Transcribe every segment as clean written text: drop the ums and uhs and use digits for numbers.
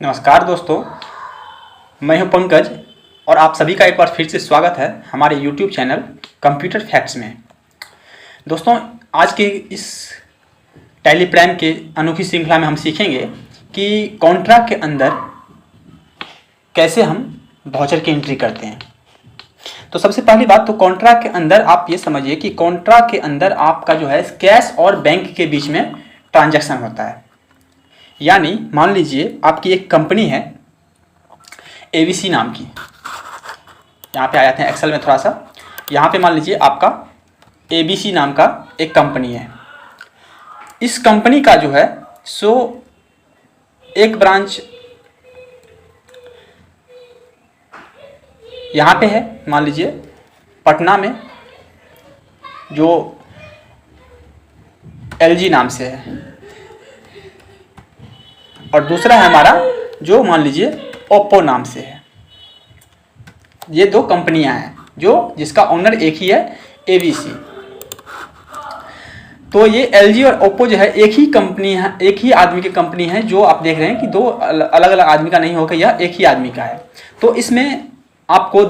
नमस्कार दोस्तों, मैं हूं पंकज और आप सभी का एक बार फिर से स्वागत है हमारे YouTube चैनल कंप्यूटर फैक्ट्स में। दोस्तों, आज के इस टैली प्राइम के अनोखी श्रृंखला में हम सीखेंगे कि कॉन्ट्रा के अंदर कैसे हम वाउचर की एंट्री करते हैं। तो सबसे पहली बात तो कॉन्ट्रा के अंदर आप ये समझिए कि कॉन्ट्रा के अंदर आपका जो है कैश और बैंक के बीच में ट्रांजैक्शन होता है। यानी मान लीजिए आपकी एक कंपनी है एबीसी नाम की। यहाँ पे आ जाते हैं एक्सेल में थोड़ा सा। यहाँ पे मान लीजिए आपका एबीसी नाम का एक कंपनी है। इस कंपनी का जो है एक ब्रांच यहाँ पे है, मान लीजिए पटना में, जो एलजी नाम से है, और दूसरा है हमारा जो मान लीजिए ओप्पो नाम से है। ये दो कंपनियां हैं जिसका ओनर एक ही है, एबीसी। तो ये एलजी और ओप्पो जो है एक ही कंपनी है, एक ही आदमी की कंपनी है। जो आप देख रहे हैं कि दो अलग अलग आदमी का नहीं होगा, यह एक ही आदमी का है। तो इसमें आपको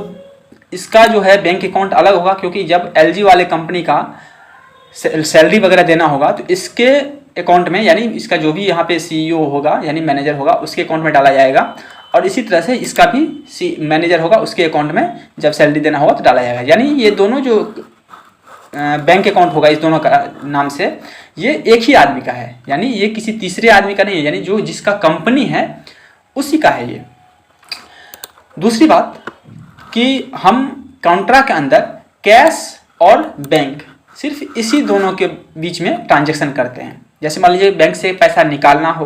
इसका जो है बैंक अकाउंट अलग होगा, क्योंकि जब एलजी वाले कंपनी का सैलरी वगैरह देना होगा तो इसके अकाउंट में, यानी इसका जो भी यहाँ पे सीईओ होगा यानी मैनेजर होगा, उसके अकाउंट में डाला जाएगा। और इसी तरह से इसका भी मैनेजर होगा, उसके अकाउंट में जब सैलरी देना होगा तो डाला जाएगा। यानी ये दोनों जो बैंक अकाउंट होगा इस दोनों का नाम से, ये एक ही आदमी का है। यानी ये किसी तीसरे आदमी का नहीं है, यानी जो जिसका कंपनी है उसी का है ये। दूसरी बात कि हम कॉन्ट्रा के अंदर कैश और बैंक सिर्फ इसी दोनों के बीच में ट्रांजैक्शन करते हैं। जैसे मान लीजिए बैंक से पैसा निकालना हो,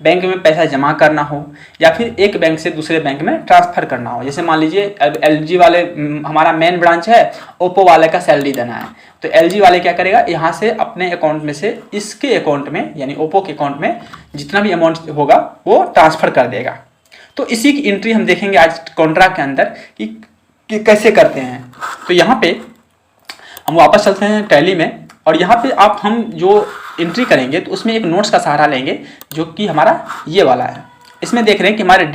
बैंक में पैसा जमा करना हो, या फिर एक बैंक से दूसरे बैंक में ट्रांसफ़र करना हो। जैसे मान लीजिए एलजी वाले, हमारा मेन ब्रांच है, ओप्पो वाले का सैलरी देना है, तो एलजी वाले क्या करेगा, यहाँ से अपने अकाउंट में से इसके अकाउंट में यानी ओप्पो के अकाउंट में जितना भी अमाउंट होगा वो ट्रांसफ़र कर देगा। तो इसी की एंट्री हम देखेंगे आज कॉन्ट्रा के अंदर कि कैसे करते हैं। तो यहाँ पे हम वापस चलते हैं टैली में, और यहाँ पे हम जो एंट्री करेंगे तो उसमें एक नोट्स का सहारा लेंगे, जो कि हमारा ये वाला है। इसमें देख रहे हैं कि हमारे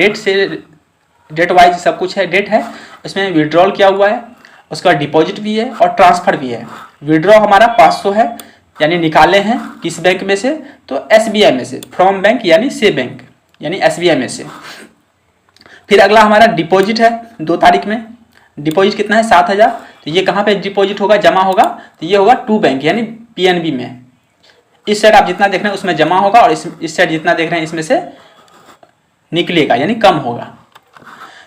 डेट वाइज सब कुछ है। डेट है, इसमें विड्रॉल किया हुआ है, उसका डिपॉजिट भी है और ट्रांसफ़र भी है। विड्रॉ हमारा 500 है, यानी निकाले हैं किस बैंक में से, तो एसबीआई में से, फ्रॉम बैंक यानी से बैंक यानी एसबीआई में से। फिर अगला हमारा डिपॉजिट है 2 तारीख में। डिपॉजिट कितना है, 7000। तो ये कहाँ पे डिपॉजिट होगा, जमा होगा, तो ये होगा टू बैंक यानी पीएनबी में। इस साइड आप जितना देख रहे हैं उसमें जमा होगा, और इस साइड जितना देख रहे हैं इसमें से निकलेगा यानी कम होगा।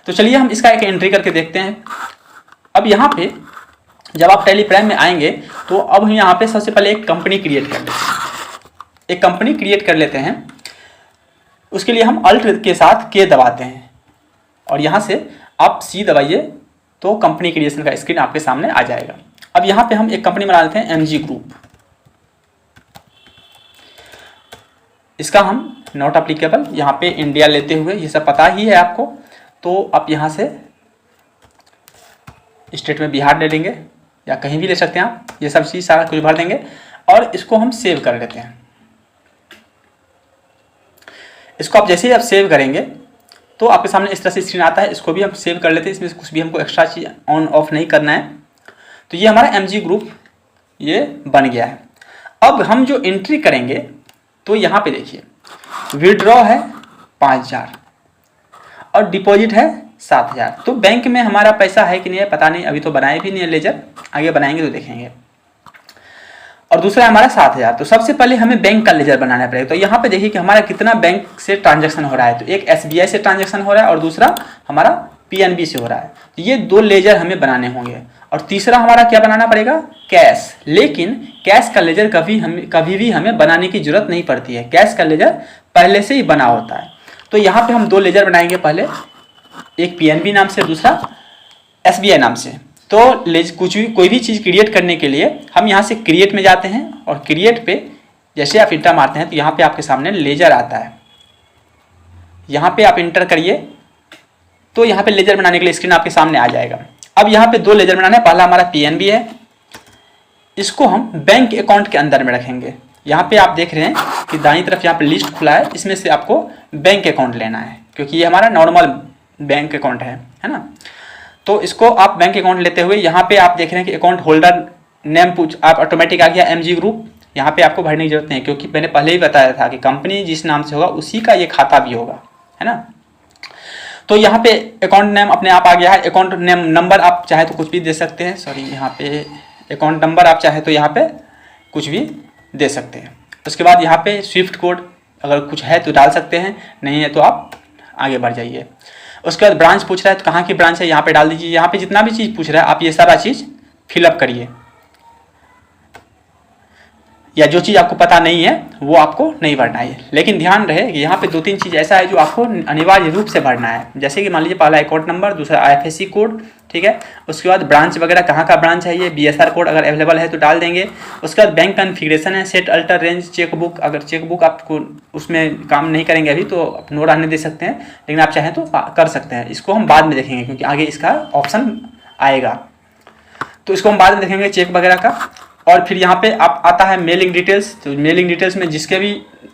तो चलिए हम इसका एक एंट्री करके देखते हैं। अब यहाँ पे जब आप टैली प्राइम में आएंगे तो अब हम यहाँ पे सबसे पहले एक कंपनी क्रिएट कर लेते हैं। एक कंपनी क्रिएट कर लेते हैं। उसके लिए हम अल्ट के साथ के दबाते हैं, और यहाँ से आप सी दबाइए तो कंपनी क्रिएशन का स्क्रीन आपके सामने आ जाएगा। अब यहाँ पे हम एक कंपनी बना लेते हैं, एमजी ग्रुप। इसका हम नॉट अप्लीकेबल यहाँ पे इंडिया लेते हुए, ये सब पता ही है आपको, तो आप यहाँ से स्टेट में बिहार ले लेंगे या कहीं भी ले सकते हैं आप। ये सब चीज़ सारा कुछ भर देंगे और इसको हम सेव कर लेते हैं। इसको आप जैसे ही आप सेव करेंगे तो आपके सामने इस तरह से स्क्रीन आता है। इसको भी हम सेव कर लेते हैं, इसमें कुछ भी हमको एक्स्ट्रा चीज़ ऑन ऑफ नहीं करना है। तो ये हमारा एमजी ग्रुप ये बन गया है। अब हम जो एंट्री करेंगे तो यहाँ पे देखिए, विड्रॉ है 5000 और डिपॉजिट है 7000। तो बैंक में हमारा पैसा है कि नहीं है पता नहीं, अभी तो बनाए भी नहीं है लेजर, आगे बनाएंगे तो देखेंगे। और दूसरा हमारा 7000। तो सबसे पहले हमें बैंक का लेजर बनाना पड़ेगा। तो यहाँ पे देखिए कि हमारा कितना बैंक से ट्रांजैक्शन हो रहा है। तो एक एसबीआई से ट्रांजैक्शन हो रहा है और दूसरा हमारा पीएनबी से हो रहा है। तो ये 2 लेजर हमें बनाने होंगे। और तीसरा हमारा क्या बनाना पड़ेगा, कैश। लेकिन कैश का लेजर कभी भी हमें बनाने की जरूरत नहीं पड़ती है, कैश का लेजर पहले से ही बना होता है। तो यहाँ पे हम 2 लेजर बनाएंगे, पहले एक पीएनबी नाम से, दूसरा एसबीआई नाम से। तो कोई भी चीज़ क्रिएट करने के लिए हम यहाँ से क्रिएट में जाते हैं, और क्रिएट पे जैसे आप इंटर मारते हैं तो यहाँ पे आपके सामने लेजर आता है। यहाँ पे आप इंटर करिए तो यहाँ पे लेजर बनाने के लिए स्क्रीन आपके सामने आ जाएगा। अब यहाँ पे 2 लेजर बनाने हैं। पहला हमारा पीएनबी है, इसको हम बैंक अकाउंट के अंदर में रखेंगे। यहाँ पे आप देख रहे हैं कि दाईं तरफ यहाँ पे लिस्ट खुला है, इसमें से आपको बैंक अकाउंट लेना है। क्योंकि ये हमारा नॉर्मल बैंक अकाउंट है ना। तो इसको आप बैंक अकाउंट लेते हुए यहाँ पे आप देख रहे हैं कि अकाउंट होल्डर नेम आप ऑटोमेटिक आ गया MG ग्रुप, यहाँ पे आपको भरने की जरूरत नहीं है, क्योंकि मैंने पहले ही बताया था कि कंपनी जिस नाम से होगा उसी का ये खाता भी होगा, है ना। तो यहाँ पे अकाउंट नेम अपने आप आ गया है। अकाउंट नेम नंबर आप चाहे तो कुछ भी दे सकते हैं, सॉरी यहाँ पे अकाउंट नंबर आप चाहे तो यहाँ पे कुछ भी दे सकते हैं। उसके बाद यहाँ पे स्विफ्ट कोड अगर कुछ है तो डाल सकते हैं, नहीं है तो आप आगे बढ़ जाइए। उसके बाद ब्रांच पूछ रहा है तो कहाँ की ब्रांच है यहाँ पे डाल दीजिए। यहाँ पे जितना भी चीज़ पूछ रहा है आप ये सारा चीज़ फिलअप करिए, या जो चीज़ आपको पता नहीं है वो आपको नहीं भरना है। लेकिन ध्यान रहे कि यहाँ पे 2-3 चीज़ ऐसा है जो आपको अनिवार्य रूप से भरना है। जैसे कि मान लीजिए पहला अकाउंट नंबर, दूसरा IFSC कोड, ठीक है। उसके बाद ब्रांच वगैरह कहाँ का ब्रांच है, ये BSR कोड अगर अवेलेबल है तो डाल देंगे। उसके बाद बैंक कॉन्फ़िगरेशन है, सेट अल्टर रेंज, चेकबुक। अगर चेकबुक आपको उसमें काम नहीं करेंगे अभी तो आप नो रहने दे सकते हैं, लेकिन आप चाहें तो कर सकते हैं। इसको हम बाद में देखेंगे क्योंकि आगे इसका ऑप्शन आएगा, तो इसको हम बाद में देखेंगे चेक वगैरह का। और फिर यहाँ पे आप आता है मेलिंग डिटेल्स। तो मेलिंग डिटेल्स में जिसके भी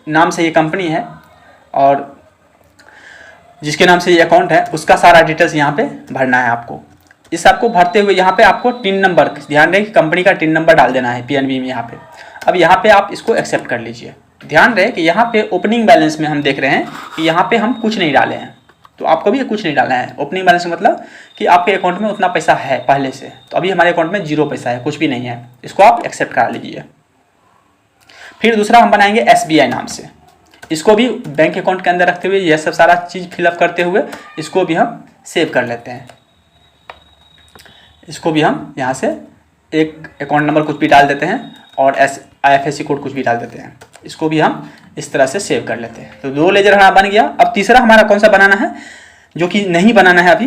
नाम से ये कंपनी है और जिसके नाम से ये अकाउंट है उसका सारा डिटेल्स यहाँ पे भरना है आपको। इस आपको भरते हुए यहाँ पे आपको टिन नंबर, ध्यान रहे कि कंपनी का टिन नंबर डाल देना है PNB में यहाँ पे। अब यहाँ पे आप इसको एक्सेप्ट कर लीजिए। ध्यान रहे कि यहाँ पे ओपनिंग बैलेंस में हम देख रहे हैं कि यहाँ पे हम कुछ नहीं डाले हैं, तो आपको भी कुछ नहीं डालना है। ओपनिंग बैलेंस मतलब कि आपके अकाउंट में उतना पैसा है पहले से, तो अभी हमारे अकाउंट में 0 पैसा है, कुछ भी नहीं है। इसको आप एक्सेप्ट करा लीजिए। फिर दूसरा हम बनाएंगे SBI नाम से। इसको भी बैंक अकाउंट के अंदर रखते हुए यह सब सारा चीज़ फिलअप करते हुए इसको भी हम सेव कर लेते हैं। इसको भी हम यहाँ से एक अकाउंट नंबर कुछ भी डाल देते हैं और IFSC कोड कुछ भी डाल देते हैं। इसको भी हम इस तरह से सेव कर लेते हैं। तो 2 लेजर हमारा बन गया। अब तीसरा हमारा कौन सा बनाना है, जो कि नहीं बनाना है अभी,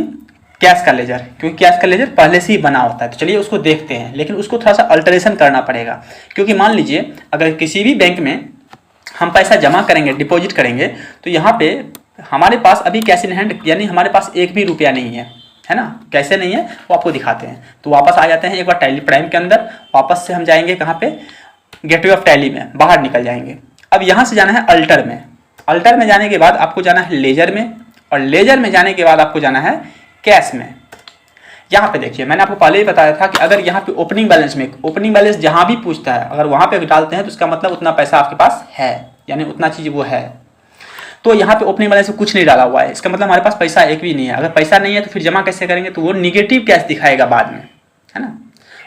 कैश का लेजर, क्योंकि कैश का लेजर पहले से ही बना होता है। तो चलिए उसको देखते हैं, लेकिन उसको थोड़ा सा अल्टरेशन करना पड़ेगा। क्योंकि मान लीजिए अगर किसी भी बैंक में हम पैसा जमा करेंगे, डिपॉजिट करेंगे, तो यहाँ पे हमारे पास अभी कैश इन हैंड यानी हमारे पास 1 भी रुपया नहीं है ना। कैसे नहीं है वो आपको दिखाते हैं। तो वापस आ जाते हैं एक बार टैली प्राइम के अंदर। वापस से हम जाएंगे कहाँ पे, गेटवे ऑफ टैली में, बाहर निकल जाएंगे। अब यहाँ से जाना है अल्टर में। अल्टर में जाने के बाद आपको जाना है लेजर में, और लेजर में जाने के बाद आपको जाना है कैश में। यहाँ पे देखिए मैंने आपको पहले ही बताया था कि अगर यहाँ पे ओपनिंग बैलेंस में, ओपनिंग बैलेंस जहाँ भी पूछता है अगर वहाँ पे डालते हैं तो उसका मतलब उतना पैसा आपके पास है, यानी उतना चीज़ वो है। तो यहाँ पे ओपनिंग बैलेंस में कुछ नहीं डाला हुआ है, इसका मतलब हमारे पास पैसा एक भी नहीं है। अगर पैसा नहीं है तो फिर जमा कैसे करेंगे, तो वो निगेटिव कैश दिखाएगा बाद में, है ना।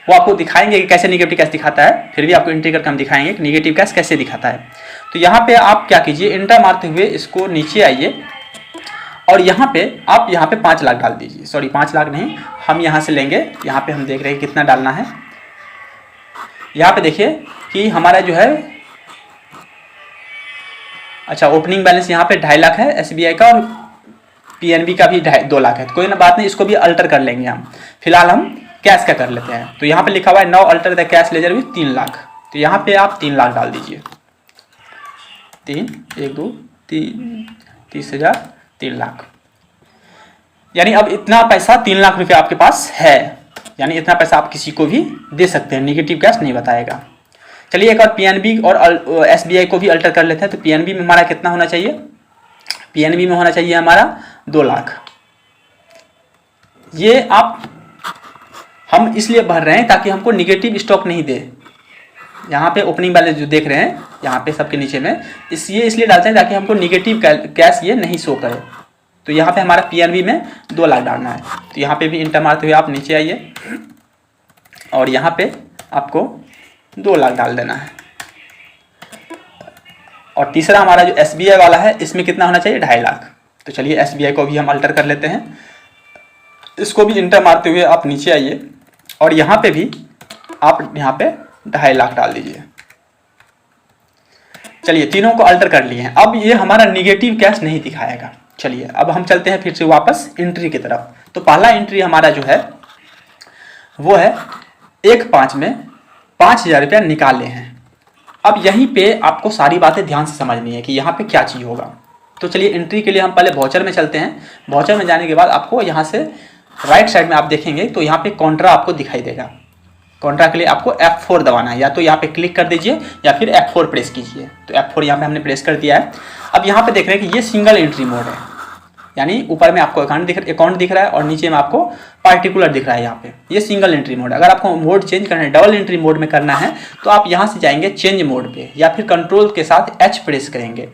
वो आपको दिखाएंगे कि कैसे निगेटिव कैश दिखाता है, फिर भी आपको एंट्री करके हम दिखाएंगे कि निगेटिव कैश कैसे दिखाता है। तो यहाँ पे आप क्या कीजिए, एंटर मारते हुए इसको नीचे आइए और यहाँ पे आप यहाँ पे 5 लाख डाल दीजिए। सॉरी 5 लाख नहीं, हम यहाँ से लेंगे। यहाँ पे हम देख रहे हैं कितना डालना है। यहाँ पे देखिए कि हमारा जो है, अच्छा ओपनिंग बैलेंस यहाँ पे 2.5 लाख है SBI का, और PNB का भी 2 लाख है। तो कोई ना बात नहीं, इसको भी अल्टर कर लेंगे हम। फिलहाल हम कैश का कर लेते हैं। तो यहाँ पे लिखा हुआ है now alter the cash ledger with 3 lakh. तो यहाँ पे आप 3 लाख डाल दीजिए। 3 1 2 3 30,000 3 लाख, यानी अब इतना पैसा 3 लाख रुपये आपके पास है, यानी इतना पैसा आप किसी को भी दे सकते हैं, निगेटिव कैश नहीं बताएगा। चलिए एक और PNB और SBI को भी अल्टर कर लेते हैं। तो PNB में हमारा कितना होना चाहिए, PNB में होना चाहिए हमारा 2 लाख। ये आप हम इसलिए भर रहे हैं ताकि हमको निगेटिव स्टॉक नहीं दे। यहाँ पे ओपनिंग बैलेंस जो देख रहे हैं यहाँ पे सबके नीचे में, इसलिए डालते हैं ताकि हमको निगेटिव कैश ये नहीं शो करे। तो यहाँ पे हमारा PNB में 2 लाख डालना है। तो यहाँ पे भी इंटर मारते हुए आप नीचे आइए और यहाँ पे आपको 2 लाख डाल देना है। और तीसरा हमारा जो SBI वाला है इसमें कितना होना चाहिए, 2.5 लाख। तो चलिए SBI को भी हम अल्टर कर लेते हैं। इसको भी इंटर मारते हुए आप नीचे आइए और यहाँ पे भी आप यहाँ पे 2.5 लाख डाल दीजिए। चलिए तीनों को अल्टर कर लिए हैं। अब ये हमारा निगेटिव कैश नहीं दिखाएगा। चलिए अब हम चलते हैं फिर से वापस एंट्री की तरफ। तो पहला एंट्री हमारा जो है वो है 1/5 में 5,000 रुपया निकाले हैं। अब यहीं पे आपको सारी बातें ध्यान से समझनी है कि यहाँ पे क्या चीज़ होगा। तो चलिए एंट्री के लिए हम पहले वाउचर में चलते हैं। वाउचर में जाने के बाद आपको यहाँ से राइट साइड में आप देखेंगे तो यहाँ पे कॉन्ट्रा आपको दिखाई देगा। कॉन्ट्रा के लिए आपको F4 दबाना है, या तो यहाँ पे क्लिक कर दीजिए या फिर F4 प्रेस कीजिए। तो F4 यहाँ पे हमने प्रेस कर दिया है। अब यहाँ पे देख रहे हैं कि ये सिंगल एंट्री मोड है। यानी ऊपर में आपको अकाउंट दिख रहा है और नीचे में आपको पार्टिकुलर दिख रहा है यहाँ पे। ये सिंगल एंट्री मोड। अगर आपको मोड चेंज करना है, डबल एंट्री मोड में करना है, तो आप यहाँ से जाएंगे चेंज मोड पे, या फिर कंट्रोल के साथ H प्रेस करेंगे,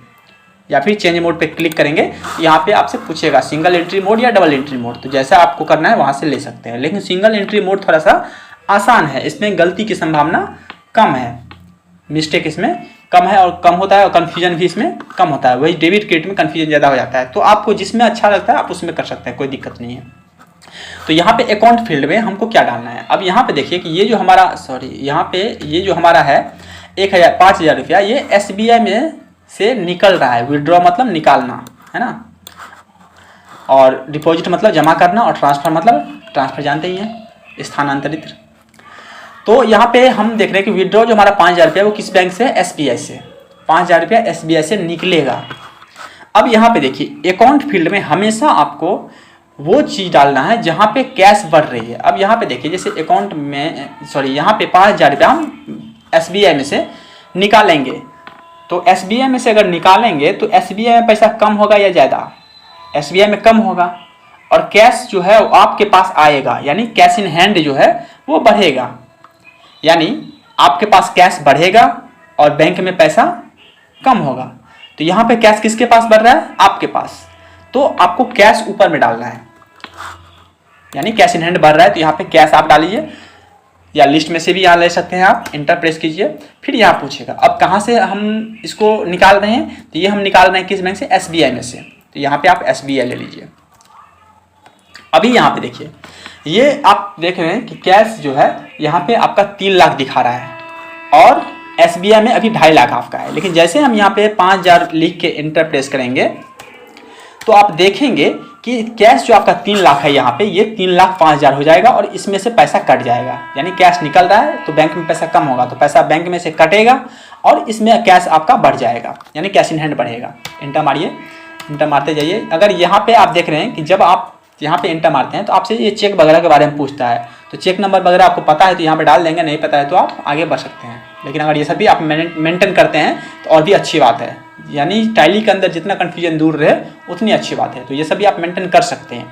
या फिर चेंज मोड पे क्लिक करेंगे। यहाँ पे आपसे पूछेगा सिंगल एंट्री मोड या डबल एंट्री मोड, तो जैसा आपको करना है वहाँ से ले सकते हैं। लेकिन सिंगल एंट्री मोड थोड़ा सा आसान है, इसमें गलती की संभावना कम है, मिस्टेक इसमें कम है और कम होता है, और कन्फ्यूजन भी इसमें कम होता है। वही डेबिट क्रेडिट में कन्फ्यूजन ज़्यादा हो जाता है। तो आपको जिसमें अच्छा लगता है आप उसमें कर सकते हैं, कोई दिक्कत नहीं है। तो यहाँ पे अकाउंट फील्ड में हमको क्या डालना है, अब यहाँ पे देखिए कि ये जो हमारा यहाँ पे ये जो हमारा है 5,000 रुपया, ये SBI में से निकल रहा है। विड्रॉ मतलब निकालना है ना, और डिपॉजिट मतलब जमा करना, और ट्रांसफ़र मतलब ट्रांसफ़र जानते ही हैं, स्थानांतरित। तो यहाँ पे हम देख रहे हैं कि विड्रॉ जो हमारा 5,000 रुपया वो किस बैंक से, SBI से। 5,000 रुपया SBI से निकलेगा। अब यहाँ पे देखिए अकाउंट फील्ड में हमेशा आपको वो चीज़ डालना है जहाँ पे कैश बढ़ रही है। अब यहाँ पे देखिए जैसे अकाउंट में यहाँ पे 5,000 रुपया हम SBI में से निकालेंगे, तो SBI में से अगर निकालेंगे तो SBI में पैसा कम होगा या ज़्यादा, SBI में कम होगा, और कैश जो है वो आपके पास आएगा, यानी कैश इन हैंड जो है वो बढ़ेगा, यानी आपके पास कैश बढ़ेगा और बैंक में पैसा कम होगा। तो यहाँ पे कैश किसके पास बढ़ रहा है, आपके पास, तो आपको कैश ऊपर में डालना है, यानी कैश इन हैंड बढ़ रहा है, तो यहाँ पे कैश आप डालिए, या लिस्ट में से भी यहाँ ले सकते हैं आप, इंटर प्रेस कीजिए। फिर यहाँ पूछेगा अब कहाँ से हम इसको निकाल रहे हैं, तो ये हम निकाल रहे हैं किस बैंक से, SBI में से। तो यहाँ पे आप SBI ले लीजिए। अभी यहाँ पे देखिए ये आप देख रहे हैं कि कैश जो है यहाँ पे आपका 3 लाख दिखा रहा है, और SBI में अभी 2.5 लाख आपका है। लेकिन जैसे हम यहाँ पे 5,000 लिख के इंटर प्रेस करेंगे तो आप देखेंगे कि कैश जो आपका 3 लाख है यहाँ पे, ये 3,05,000 हो जाएगा, और इसमें से पैसा कट जाएगा, यानी कैश निकल रहा है तो बैंक में पैसा कम होगा, तो पैसा बैंक में से कटेगा और इसमें कैश आपका बढ़ जाएगा, यानी कैश इन हैंड बढ़ेगा। इंटर मारिए, इंटर मारते जाइए। अगर यहाँ पे आप देख रहे हैं कि जब आप यहाँ पे इंटर मारते हैं तो आपसे ये चेक वगैरह के बारे में पूछता है, तो चेक नंबर वगैरह आपको पता है तो यहाँ पे डाल देंगे, नहीं पता है तो आप आगे बढ़ सकते हैं। लेकिन अगर ये सभी आप मेंटेन करते हैं तो और भी अच्छी बात है, यानी टैली के अंदर जितना कन्फ्यूजन दूर रहे उतनी अच्छी बात है। तो ये सभी आप मेंटेन कर सकते हैं।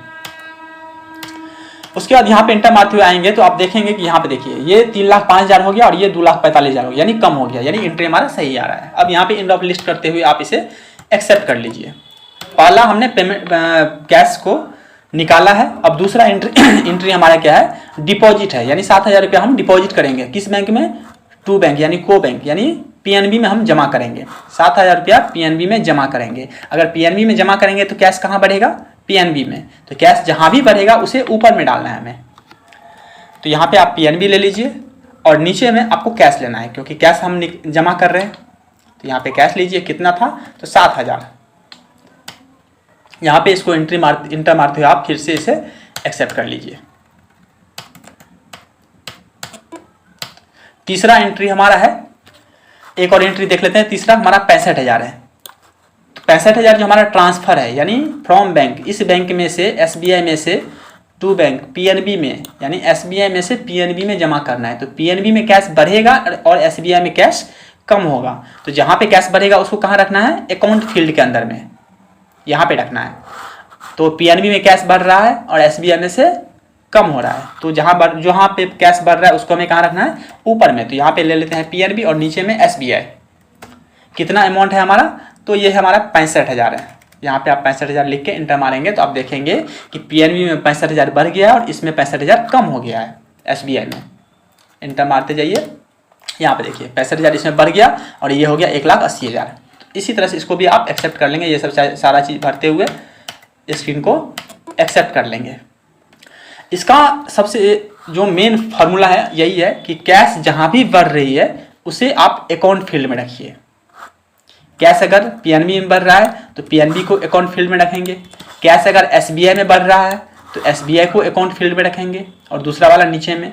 उसके बाद यहाँ पे इंटर मारते हुए आएंगे तो आप देखेंगे कि यहाँ पे देखिए ये 3,05,000 हो गया और ये 2,45,000 हो गया, यानी कम हो गया, यानी एंट्री हमारा सही आ रहा है। अब यहाँ पे एंड ऑफ लिस्ट करते हुए आप इसे एक्सेप्ट कर लीजिए। पहला हमने पेमेंट कैश को निकाला है। अब दूसरा एंट्री हमारा क्या है, डिपॉजिट है, यानी 7,000 रुपया हम डिपॉजिट करेंगे किस बैंक में, टू बैंक, यानी को बैंक, यानी PNB में हम जमा करेंगे। 7,000 रुपया PNB में जमा करेंगे। अगर PNB में जमा करेंगे तो कैश कहाँ बढ़ेगा, PNB में, तो कैश जहाँ भी बढ़ेगा उसे ऊपर में डालना है हमें। तो यहाँ पे आप PNB ले लीजिए और नीचे में आपको कैश लेना है, क्योंकि कैश हम जमा कर रहे हैं। तो यहाँ पे कैश लीजिए, कितना था, तो 7,000। यहाँ पे इसको इंटर मारते हुए आप फिर से इसे एक्सेप्ट कर लीजिए। तीसरा एंट्री हमारा है, एक और एंट्री देख लेते हैं। तीसरा हमारा 65,000 है। तो 65,000 जो हमारा ट्रांसफर है, यानी फ्रॉम बैंक, इस बैंक में से SBI में से टू बैंक PNB में, यानी SBI में से PNB में जमा करना है। तो PNB में कैश बढ़ेगा और SBI में कैश कम होगा। तो जहाँ पे कैश बढ़ेगा उसको कहाँ रखना है, अकाउंट फील्ड के अंदर में, यहाँ पे रखना है। तो PNB में कैश बढ़ रहा है और SBI में से कम हो रहा है, तो जहाँ पे कैश बढ़ रहा है उसको हमें कहाँ रखना है, ऊपर में। तो यहाँ पे ले लेते हैं PNB और नीचे में SBI। कितना अमाउंट है हमारा, तो ये हमारा 65,000 है। यहाँ पे आप 65,000 लिख के इंटर मारेंगे तो आप देखेंगे कि PNB में 65,000 बढ़ गया है और इसमें 65,000 कम हो गया है SBI में। इंटर मारते जाइए, यहाँ पे देखिए 65,000 इसमें बढ़ गया और ये हो गया 1,80,000। इसी तरह से इसको भी आप एक्सेप्ट कर लेंगे। ये सब सारा चीज़ भरते हुए स्क्रीन को एक्सेप्ट कर लेंगे। इसका सबसे जो मेन फार्मूला है यही है कि कैश जहाँ भी बढ़ रही है उसे आप अकाउंट फील्ड में रखिए। कैश अगर PNB में बढ़ रहा है तो PNB को अकाउंट फील्ड में रखेंगे। कैश अगर SBI में बढ़ रहा है तो SBI को अकाउंट फील्ड में रखेंगे, और दूसरा वाला नीचे में।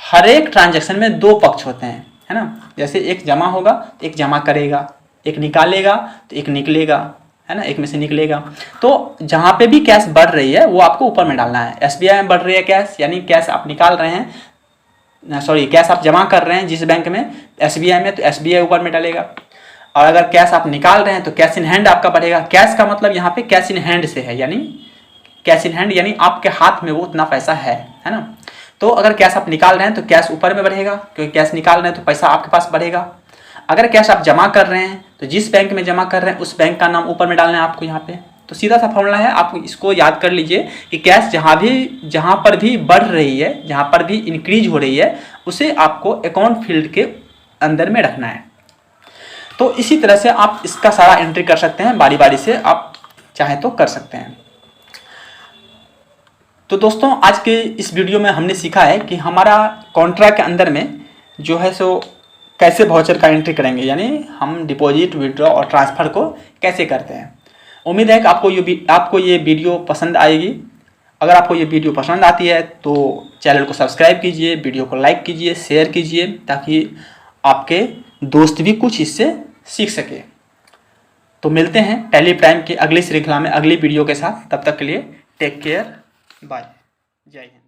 हर एक ट्रांजैक्शन में 2 पक्ष होते हैं, है ना। जैसे एक जमा होगा तो एक जमा करेगा, एक निकालेगा तो एक निकलेगा, है ना, एक में से निकलेगा। तो जहाँ पे भी कैश बढ़ रही है वो आपको ऊपर में डालना है। SBI में बढ़ रही है कैश, यानी कैश आप निकाल रहे हैं, कैश आप जमा कर रहे हैं जिस बैंक में, SBI में, तो SBI ऊपर में डालेगा। और अगर कैश आप निकाल रहे हैं तो कैश इन हैंड आपका बढ़ेगा। कैश का मतलब यहाँ पे कैश इन हैंड से है, यानी कैश इन हैंड यानी आपके हाथ में वो उतना पैसा है ना। तो अगर कैश आप निकाल रहे हैं तो कैश ऊपर में बढ़ेगा, क्योंकि कैश निकाल रहे हैं तो पैसा आपके पास बढ़ेगा। अगर कैश आप जमा कर रहे हैं तो जिस बैंक में जमा कर रहे हैं उस बैंक का नाम ऊपर में डालना है आपको यहाँ पे। तो सीधा सा फॉर्मूला है, आप इसको याद कर लीजिए कि कैश जहाँ पर भी बढ़ रही है, जहाँ पर भी इंक्रीज हो रही है, उसे आपको अकाउंट फील्ड के अंदर में रखना है। तो इसी तरह से आप इसका सारा एंट्री कर सकते हैं, बारी बारी से आप चाहें तो कर सकते हैं। तो दोस्तों आज के इस वीडियो में हमने सीखा है कि हमारा कॉन्ट्रा के अंदर में जो है सो कैसे वाउचर का एंट्री करेंगे, यानी हम डिपॉजिट, विड्रॉ और ट्रांसफ़र को कैसे करते हैं। उम्मीद है कि आपको ये वीडियो पसंद आएगी। अगर आपको ये वीडियो पसंद आती है तो चैनल को सब्सक्राइब कीजिए, वीडियो को लाइक कीजिए, शेयर कीजिए, ताकि आपके दोस्त भी कुछ इससे सीख सके। तो मिलते हैं टैली प्राइम की अगली श्रृंखला में अगली वीडियो के साथ। तब तक के लिए टेक केयर, बाय, जय हिंद।